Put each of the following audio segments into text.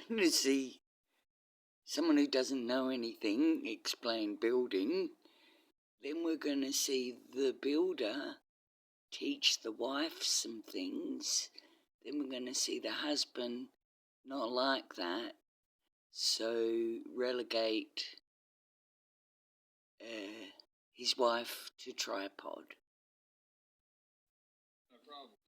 going to see someone who doesn't know anything explain building. Then we're going to see the builder teach the wife some things. Then we're going to see the husband not like that, so relegate his wife to tripod. No problem.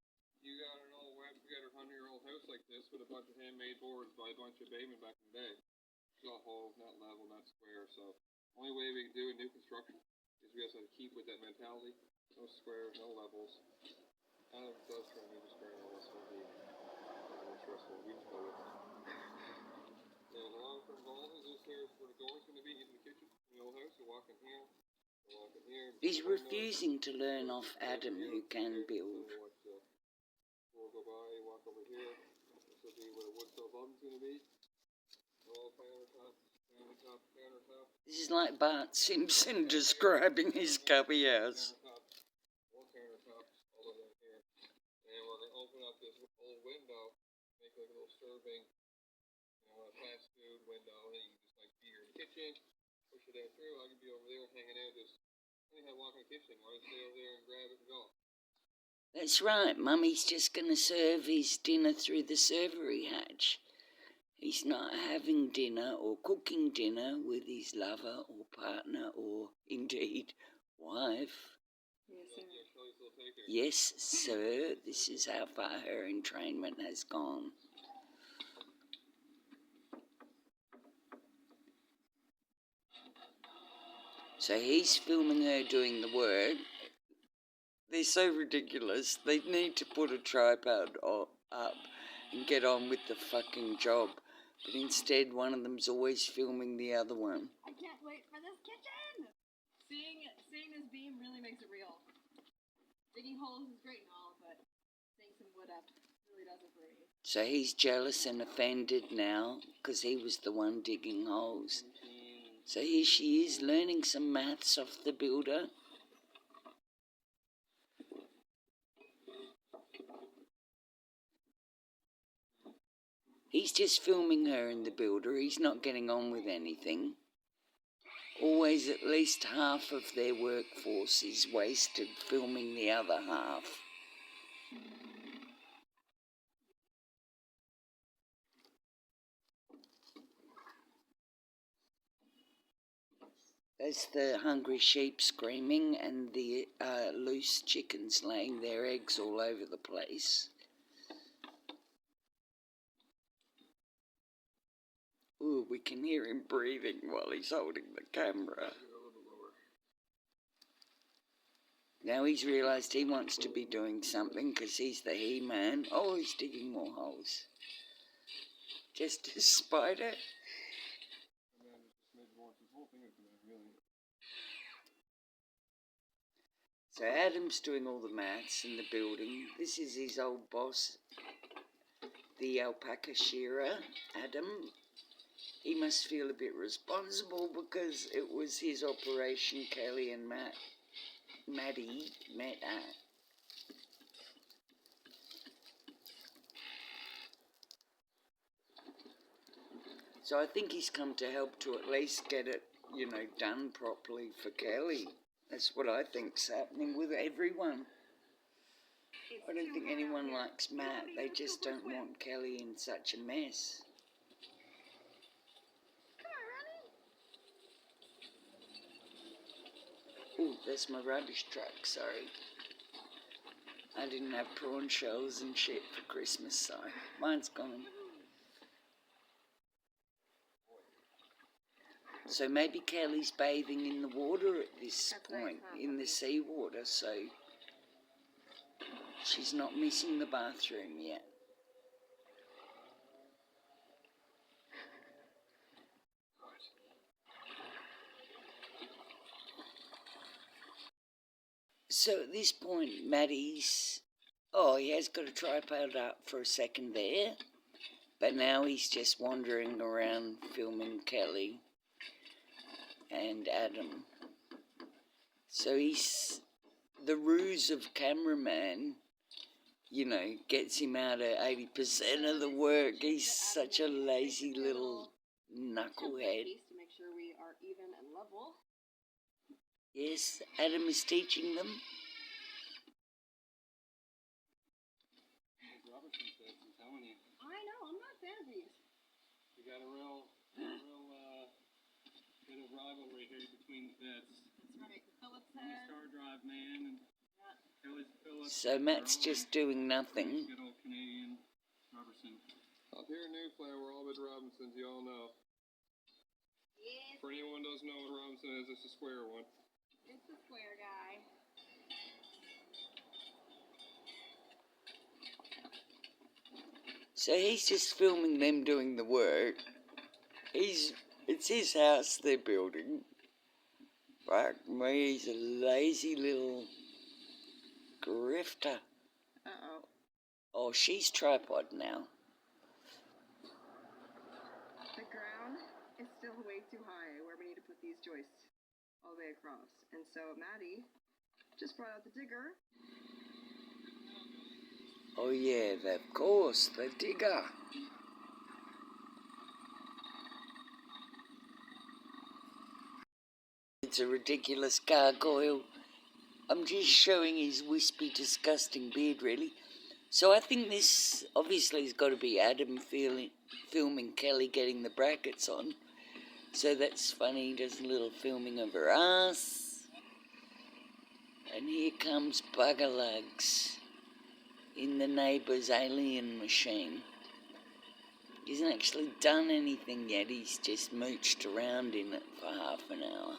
You got an old wife, you got a 100-year-old house like this with a bunch of handmade boards by a bunch of batemen back in the day. It's got holes, not level, not square, so only way we can do a new construction is we also have to keep with that mentality. No squares, no levels. Adam does try to make a square level, so we stressful. We just go with it. And the long-term goal is this here is where the door is going to be in the kitchen in the old house. You walk in here. He's refusing to learn off Adam, who can build. We'll go by, walk over here. This will be where the wood stove oven's going to be. All countertops. This is like Bart Simpson describing his cubby house. All countertops all the way here. And we're going to open up this old window, make like a little serving, a fast food window, and you can just like be your kitchen. Push it in through. I could be over there hanging out, just anyhow walking the kitchen. Why don't you stay over there and grab it and go? That's right. Mummy's just going to serve his dinner through the servery hatch. He's not having dinner or cooking dinner with his lover or partner or, indeed, wife. Yes, sir. This is how far her entrainment has gone. So he's filming her doing the work. They're so ridiculous. They need to put a tripod up and get on with the fucking job. But instead, one of them's always filming the other one. I can't wait for this kitchen! Seeing this beam really makes it real. Digging holes is great and all, but seeing some wood up really does it for me. So he's jealous and offended now because he was the one digging holes. So here she is learning some maths off the builder. He's just filming her and the builder. He's not getting on with anything. Always at least half of their workforce is wasted filming the other half. There's the hungry sheep screaming and the loose chickens laying their eggs all over the place. Ooh, we can hear him breathing while he's holding the camera. Now he's realised he wants to be doing something because he's the he-man. Oh, he's digging more holes. Just to spite it. So Adam's doing all the maths in the building. This is his old boss, the alpaca shearer, Adam. He must feel a bit responsible because it was his operation Kelly and Matty met at. So I think he's come to help to at least get it, done properly for Kelly. That's what I think's happening with everyone. I don't think anyone likes Matt. They just don't want Kelly in such a mess. Ooh, there's my rubbish truck, sorry. I didn't have prawn shells and shit for Christmas, so mine's gone. So maybe Kelly's bathing in the water at this point, in the seawater, so she's not missing the bathroom yet. So at this point, Matty's, he has got a tripod up for a second there, but now he's just wandering around filming Kelly and Adam. So he's the ruse of cameraman you know, gets him out of 80% of the work. He's such a lazy little knucklehead. To make sure we are even and level. Yes, Adam is teaching them. Robertson says, I'm telling you. I know, I'm not a fan of these. We got a real bit of rivalry here between the vids. That's right, the Phillips I'm a Star Drive man, and Phillips. So Matt's just doing nothing. Good old Canadian Robertson. Up here in New Flare, we're all bit Robinsons, you all know. Yes. For anyone who doesn't know what Robinson is, it's a square one. It's the square guy. So he's just filming them doing the work. It's his house they're building. Fuck me, he's a lazy little grifter. Uh-oh. Oh, she's tripod now. The ground is still way too high where we need to put these joists all the way across. And so Matty just brought out the digger. Oh yeah, of course, the digger. It's a ridiculous gargoyle. I'm just showing his wispy, disgusting beard, really. So I think this obviously has got to be Adam filming Kelly getting the brackets on. So that's funny, he does a little filming of her ass. And here comes Buggerlugs in the neighbour's alien machine. He hasn't actually done anything yet, he's just mooched around in it for half an hour.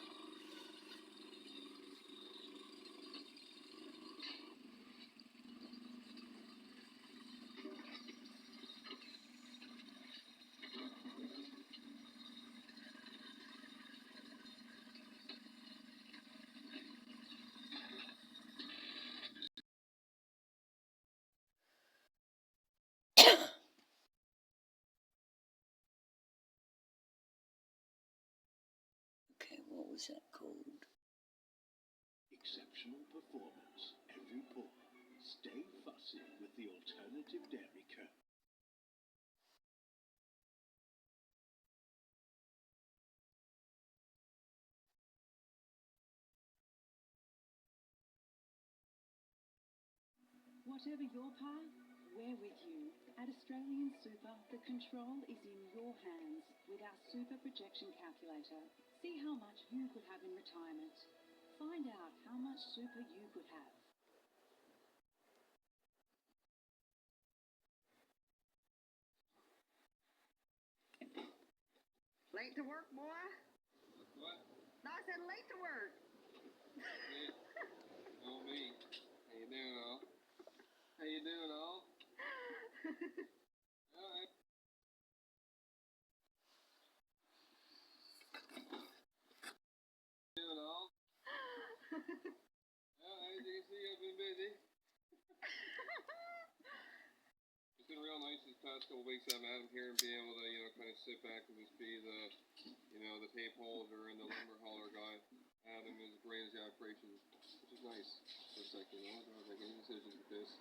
Okay, what was that called? Exceptional performance every pour. Stay fussy with the alternative dairy curd. Whatever your path, we're with you. At Australian Super, the control is in your hands with our Super Projection Calculator. See how much you could have in retirement. Find out how much super you could have. Late to work, boy? What? No, I said late to work. Oh, me. How you doing, all? How you doing, all? All right. Doing all? All right, as you can see, I've been busy. It's been real nice these past couple weeks having Adam here and being able to, kind of sit back and just be the, the tape holder and the lumber hauler guy. Adam is great as the operation, which is nice. Just like, I don't have to make any decisions with this.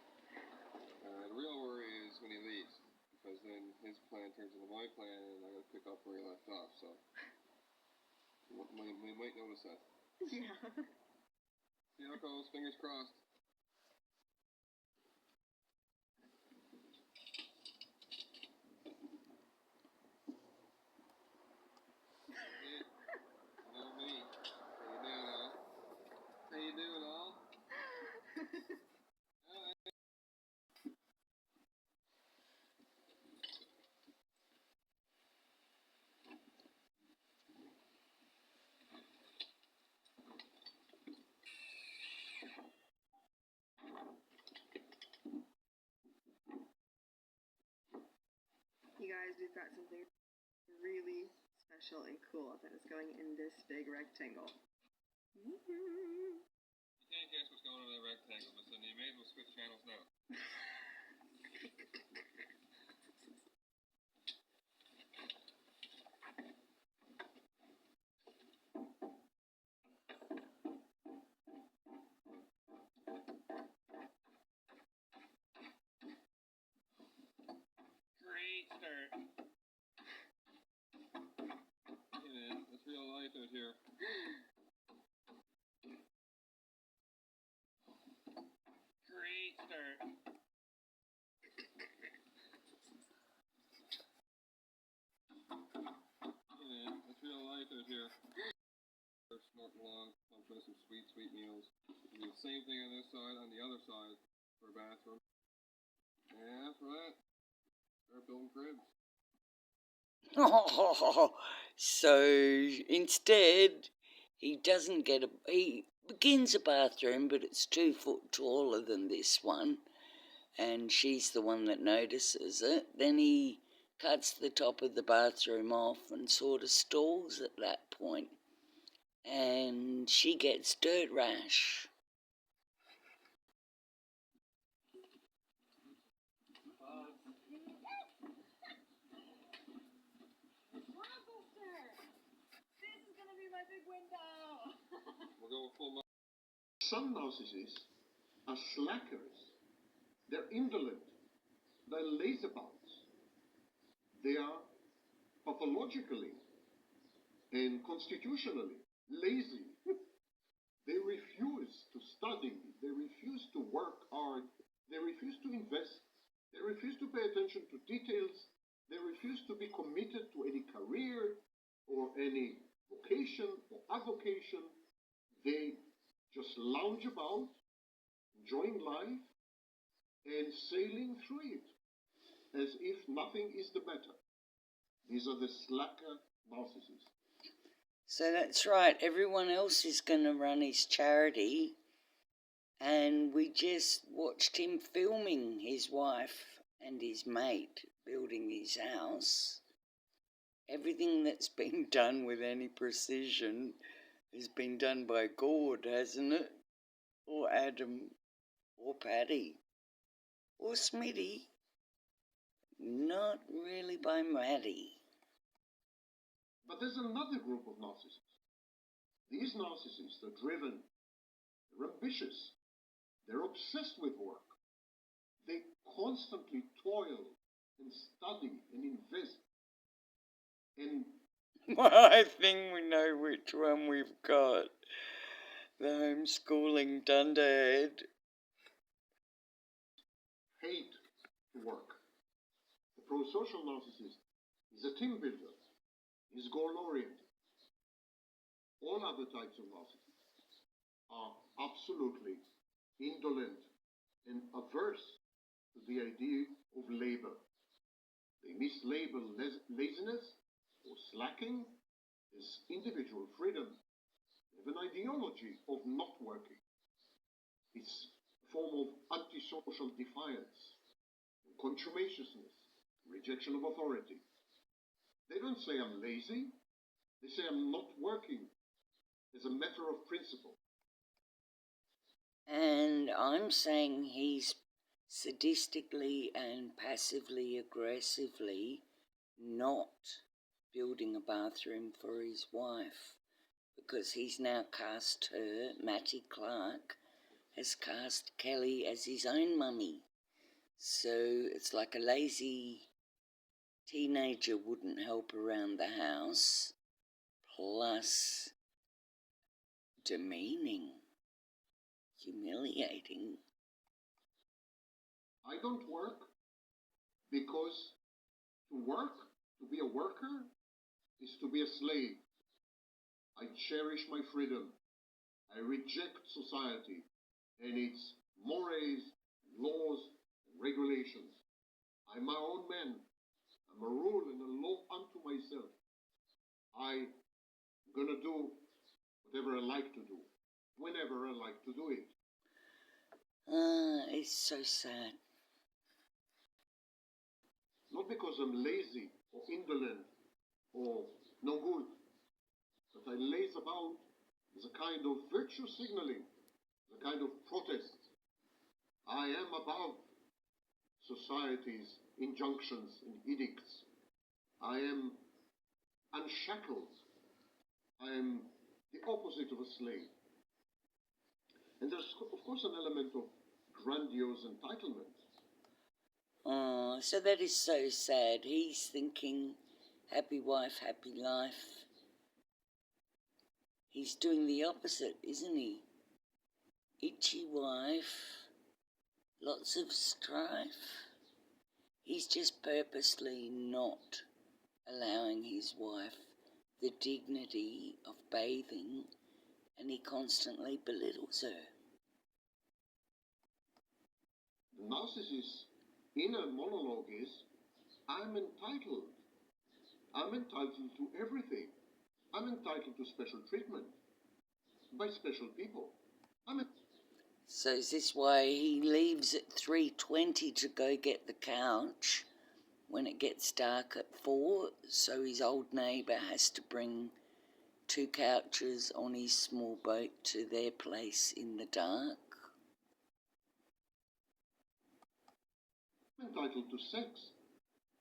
The real worry is when he leaves, because then his plan turns into my plan and I gotta pick up where he left off, so. We might notice that. Yeah. See how it goes, fingers crossed. How you doing, all? You guys, we've got something really special and cool that is going in this big rectangle. You can't guess what's going on in that rectangle, but then you may as well switch channels now. out here. Great start. Yeah, it's real life out here. They're snorting along, pumping out some sweet, sweet meals. We do the same thing on this side, on the other side, for a bathroom. And after that, start building cribs. Oh, so instead, he doesn't get a. He begins a bathroom, but it's 2 foot taller than this one, and she's the one that notices it. Then he cuts the top of the bathroom off and sort of stalls at that point, and she gets dirt rash. This is gonna be my big window. We'll go full. Some narcissists are slackers. They're indolent. They're lazyabouts. They are pathologically and constitutionally lazy. They refuse to study. They refuse to work hard. They refuse to invest. They refuse to pay attention to details. They refuse to be committed to any career or any vocation or avocation. They just lounge about, enjoying life, and sailing through it as if nothing is the matter. These are the slacker narcissists. So that's right, everyone else is going to run his charity, and we just watched him filming his wife and his mate building his house. Everything that's been done with any precision has been done by God, hasn't it? Or Adam, or Paddy, or Smitty. Not really by Matty. But there's another group of narcissists. These narcissists are driven, they're ambitious, they're obsessed with work. They constantly toil and study and invest. And I think we know which one we've got. The homeschooling dunderhead. hate to work. The pro-social narcissist is a team builder, is goal-oriented. All other types of narcissists are absolutely indolent and averse to the idea of labor. They mislabel laziness or slacking as individual freedom. They have an ideology of not working. It's a form of antisocial defiance, contumaciousness, rejection of authority. They don't say I'm lazy. They say I'm not working as a matter of principle. And I'm saying he's sadistically and passively aggressively not building a bathroom for his wife, because he's now cast her, Matty Clark, has cast Kelly as his own mummy. So it's like a lazy teenager wouldn't help around the house, plus demeaning, humiliating. I don't work because to work, to be a worker, is to be a slave. I cherish my freedom. I reject society and its mores, laws, and regulations. I'm my own man. I'm a rule and a law unto myself. I'm gonna do whatever I like to do, whenever I like to do it. It's so sad. Not because I'm lazy or indolent or no good, but I laze about as a kind of virtue signaling, as a kind of protest. I am above society's injunctions and edicts. I am unshackled. I am the opposite of a slave. And there's, of course, an element of grandiose entitlement. Oh, so that is so sad. He's thinking happy wife, happy life. He's doing the opposite, isn't he? Itchy wife, lots of strife. He's just purposely not allowing his wife the dignity of bathing, and he constantly belittles her. The narcissist's inner monologue is, I'm entitled. I'm entitled to everything. I'm entitled to special treatment by special people. So is this why he leaves at 3:20 to go get the couch when it gets dark at 4, so his old neighbour has to bring 2 couches on his small boat to their place in the dark? I'm entitled to sex.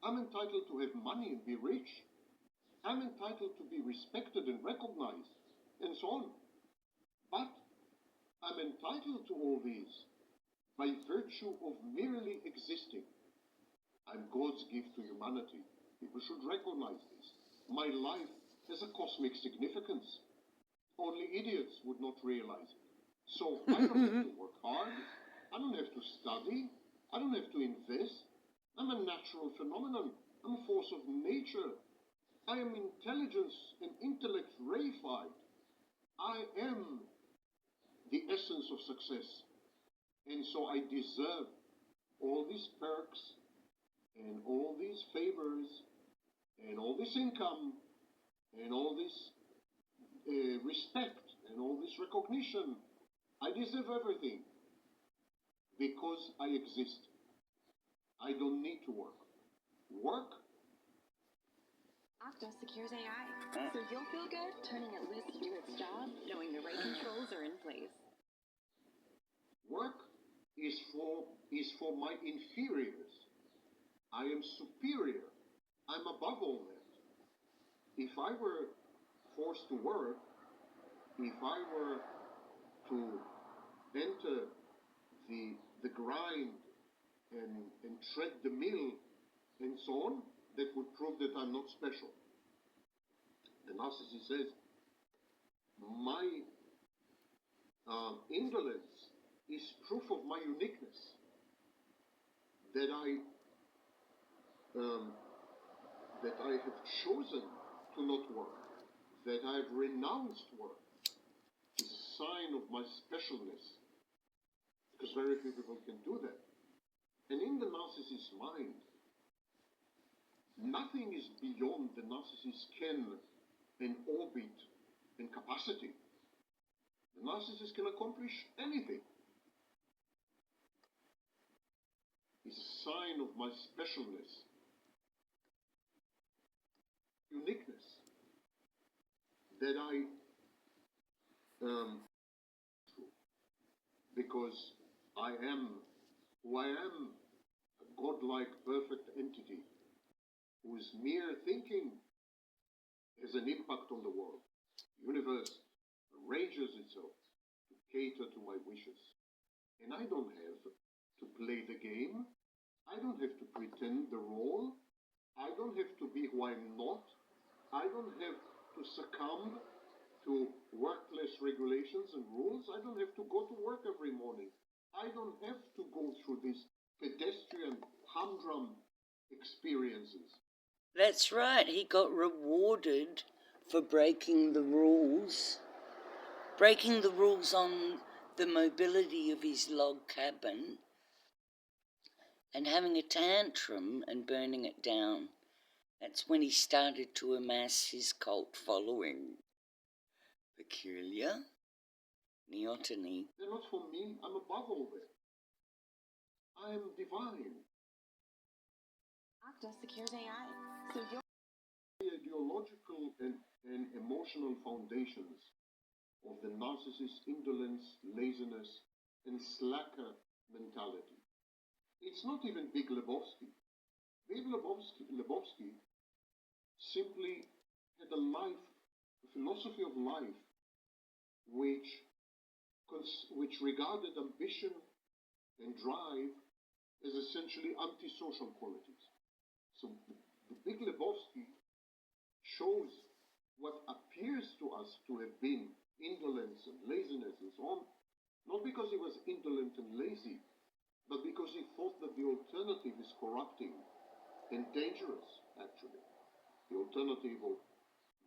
I'm entitled to have money and be rich. I'm entitled to be respected and recognized, and so on. But I'm entitled to all these by virtue of merely existing. I'm God's gift to humanity. People should recognize this. My life has a cosmic significance. Only idiots would not realize it. So I don't have to work hard. I don't have to study. I don't have to invest. I'm a natural phenomenon. I'm a force of nature. I am intelligence and intellect reified. I am the essence of success. And so I deserve all these perks and all these favors and all this income and all this respect and all this recognition. I deserve everything because I exist. I don't need to work. Work? Okta secures AI, so you'll feel good turning it loose to do its job, knowing the right controls are in place. Work is for my inferiors. I am superior. I'm above all that. If I were forced to work, if I were to enter the grind and tread the mill and so on, that would prove that I'm not special. The narcissist says, my indolence is proof of my uniqueness, that I have chosen to not work, that I have renounced work, is a sign of my specialness, because very few people can do that. And in the narcissist's mind, nothing is beyond the narcissist's ken and orbit and capacity. The narcissist can accomplish anything. It's a sign of my specialness, uniqueness, that because I am who I am, a godlike perfect entity whose mere thinking has an impact on the world. The universe arranges itself to cater to my wishes. And I don't have to play the game. I don't have to pretend the role. I don't have to be who I'm not. I don't have to succumb to worthless regulations and rules. I don't have to go to work every morning. I don't have to go through these pedestrian, humdrum experiences. That's right, he got rewarded for breaking the rules. Breaking the rules on the mobility of his log cabin and having a tantrum and burning it down. That's when he started to amass his cult following. Peculiar. Neoteny. They're not for me. I'm above all that. I am divine. Okta secures AI, so you'll... The ideological and emotional foundations of the narcissist's indolence, laziness, and slacker mentality. It's not even Big Lebowski. Big Lebowski simply had a philosophy of life, which regarded ambition and drive as essentially antisocial qualities. So the Big Lebowski shows what appears to us to have been indolence and laziness and so on, not because he was indolent and lazy, but because he thought that the alternative is corrupting and dangerous, actually. The alternative of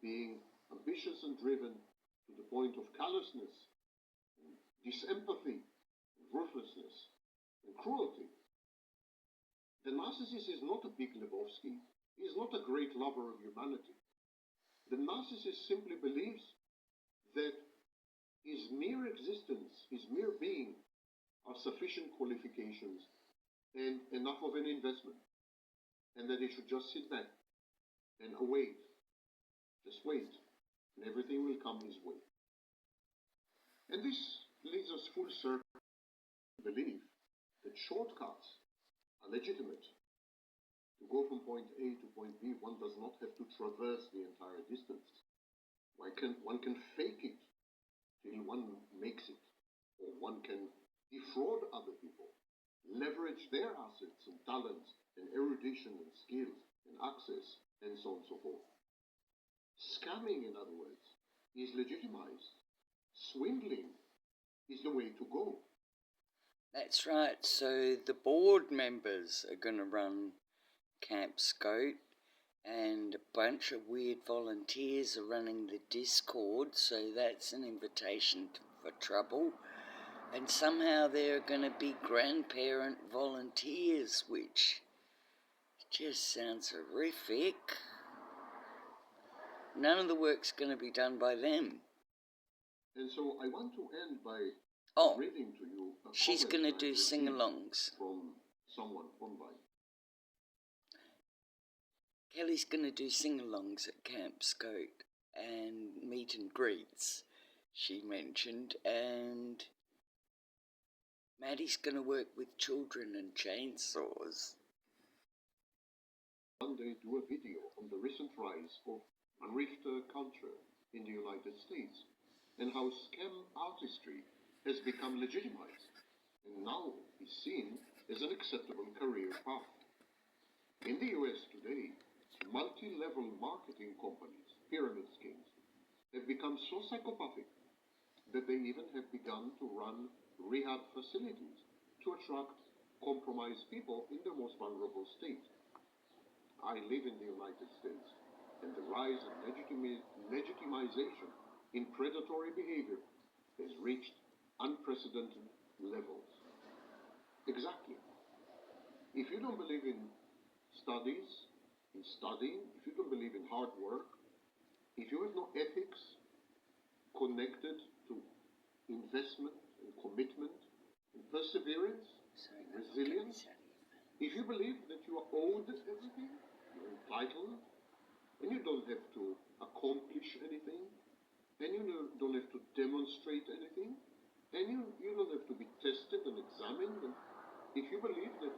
being ambitious and driven to the point of callousness, and disempathy, and ruthlessness, and cruelty. The narcissist is not a big Lebowski. He is not a great lover of humanity. The narcissist simply believes that his mere existence, his mere being, are sufficient qualifications and enough of an investment, and that he should just sit back and await, just wait, and everything will come his way. And this leads us full circle to believe that shortcuts are legitimate. To go from point A to point B, one does not have to traverse the entire distance. One can fake it till one makes it, or one can defraud other people, leverage their assets and talents and erudition and skills and access and so on and so forth. Scamming, in other words, is legitimized. Swindling is the way to go. That's right. So the board members are going to run Camp Scout, and a bunch of weird volunteers are running the Discord, so that's an invitation for trouble. And somehow there are going to be grandparent volunteers, which just sounds horrific. None of the work's going to be done by them. And so I want to end by reading to you a she's comment going to I do received sing-alongs. from someone online. Kelly's going to do sing-alongs at Camp Scout and meet and greets, she mentioned, and Matty's going to work with children and chainsaws. One day do a video on the recent rise of grifter culture in the United States and how scam artistry has become legitimized and now is seen as an acceptable career path. In the US today, multi-level marketing companies, pyramid schemes, have become so psychopathic that they even have begun to run rehab facilities to attract compromised people in their most vulnerable state. I live in the United States, and the rise and legitimization in predatory behavior has reached unprecedented levels. Exactly. If you don't believe in studies, in studying, if you don't believe in hard work, if you have no ethics connected to investment and commitment and perseverance, resilience, if you believe that you are owed everything, you're entitled, and you don't have to accomplish anything, and you don't have to demonstrate anything, and you don't have to be tested and examined, and if you believe that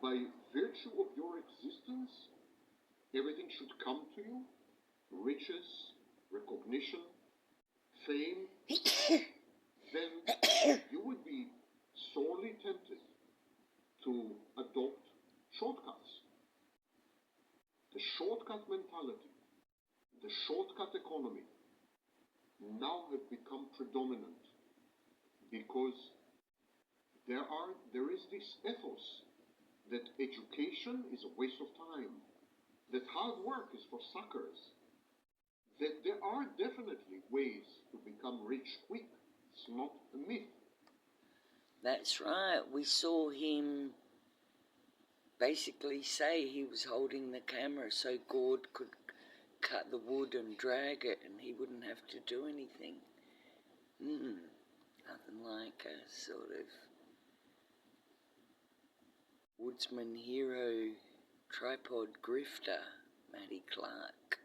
by virtue of your existence, everything should come to you, riches, recognition, fame, then you would be sorely tempted to adopt shortcuts. The shortcut mentality, the shortcut economy now have become predominant because there is this ethos that education is a waste of time, that hard work is for suckers, that there are definitely ways to become rich quick. It's not a myth. That's right. We saw him basically say he was holding the camera so Gord could cut the wood and drag it and he wouldn't have to do anything. Nothing like a sort of woodsman hero tripod grifter, Matty Clark.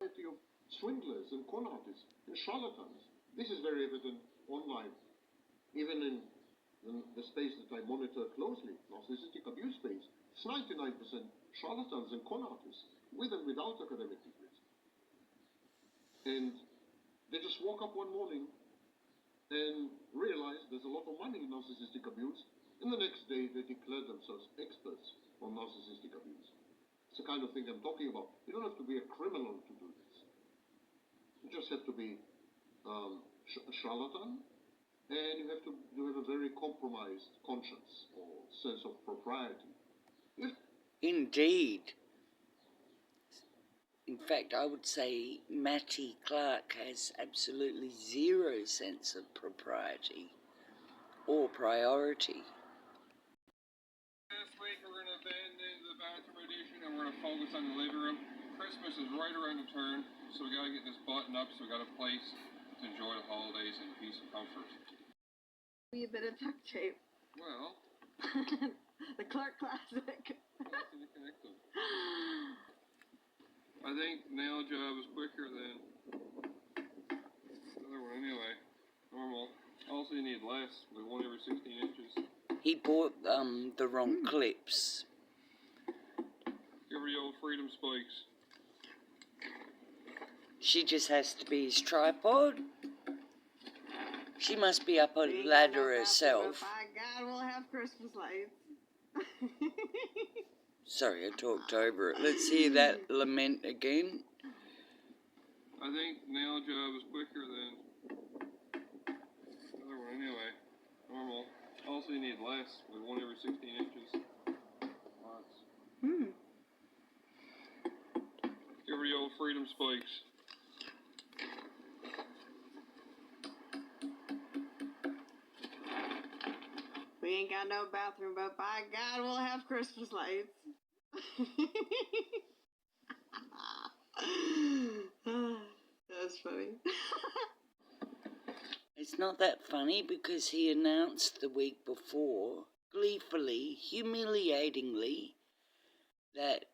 Of swindlers and con artists and charlatans. This is very evident online. Even in the space that I monitor closely, narcissistic abuse space, it's 99% charlatans and con artists, with and without academic degrees. And they just woke up one morning and realize there's a lot of money in narcissistic abuse, and the next day they declare themselves experts on narcissistic abuse. It's the kind of thing I'm talking about. You don't have to be a criminal to do this. You just have to be charlatan, and you have to have a very compromised conscience or sense of propriety. Indeed. In fact, I would say Matty Clark has absolutely zero sense of propriety or priority. This week we're going to abandon the bathroom edition and we're going to focus on the living room. Christmas is right around the turn, so we got to get this buttoned up so we got a place to enjoy the holidays in peace and comfort. Be a bit of duct tape. Well, The Clark Classic. how can you connect them? I think nail job is quicker than the other one anyway. Normal. Also you need less, with one every 16 inches. He bought the wrong clips. Give her the old freedom spikes. She just has to be his tripod. She must be up a ladder herself. By God, we'll have Christmas lights. Sorry, I talked over it. Let's hear that lament again. I think nail job is quicker than the other one anyway. Normal. Also you need less, with one every 16 inches. Lots. Give her the old freedom spikes. We ain't got no bathroom, but by God, we'll have Christmas lights. That's funny. It's not that funny because he announced the week before, gleefully, humiliatingly, that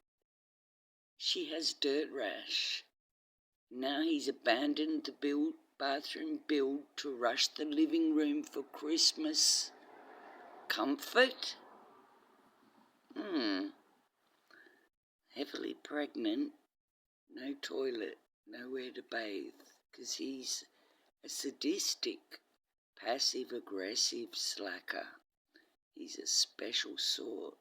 she has dirt rash. Now he's abandoned the bathroom build to rush the living room for Christmas comfort. Heavily pregnant, no toilet, nowhere to bathe, because he's a sadistic, passive-aggressive slacker. He's a special sort.